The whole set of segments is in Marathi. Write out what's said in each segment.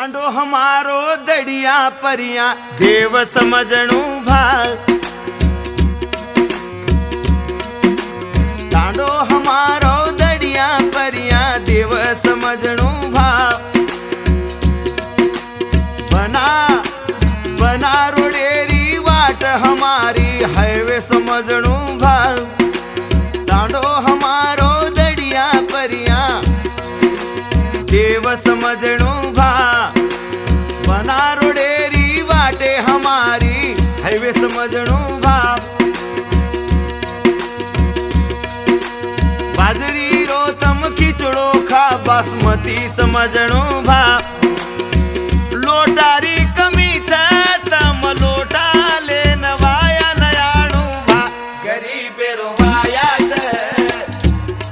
तांडो हमारो दड़िया परिया देव समझणु भाग। तांडो हमारो दड़िया परिया देव समझणु भाग। बना बना रोडेरी वाट हमारी हाईवे समझणु भाग। तांडो हमारो दड़िया परिया देव समझणु भाग। बना रोडेरी वाटे हमारी हाईवे समझणु भाग। बाजरी रोतम खिचड़ो खा बासमती समझणु भाग। लोटारी कमी तम लोटा लेन वाया नयाणु भा। गरीबे रो वाया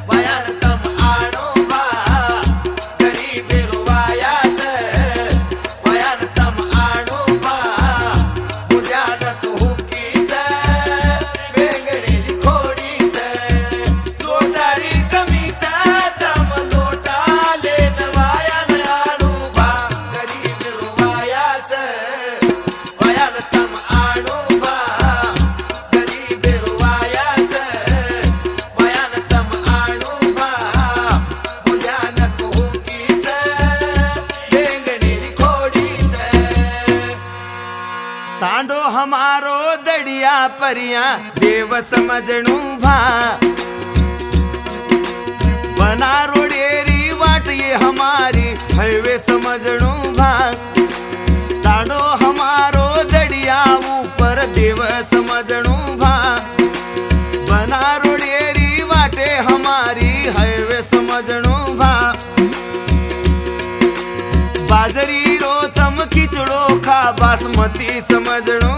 वायान तम आणो भा। गरीबे रो वाया वायान तम आणो भा। मुद्यान तू कीच वेंगडेली खोडीच। लोटारी कमी तम लोटा लेन वाया नयाणु भा। गरीबे रो वायाच वायान तम आणो भा। गरीबे रो वायाच वायान तम आणो भा। मुद्यान तू कीच वेंगडेली खोडीच। तांडो हमारो दड़िया परिया देव समझणु भा। बना रोडेरी वाट ये हमारी हाईवे समझणु भा। तांडो हमारो दड़िया ऊपर देव समझणु भा। बना रोडेरी वाटे हमारी हाईवे समझणु भा। बाजरी रोतम खिचड़ो खा बासमती समझणु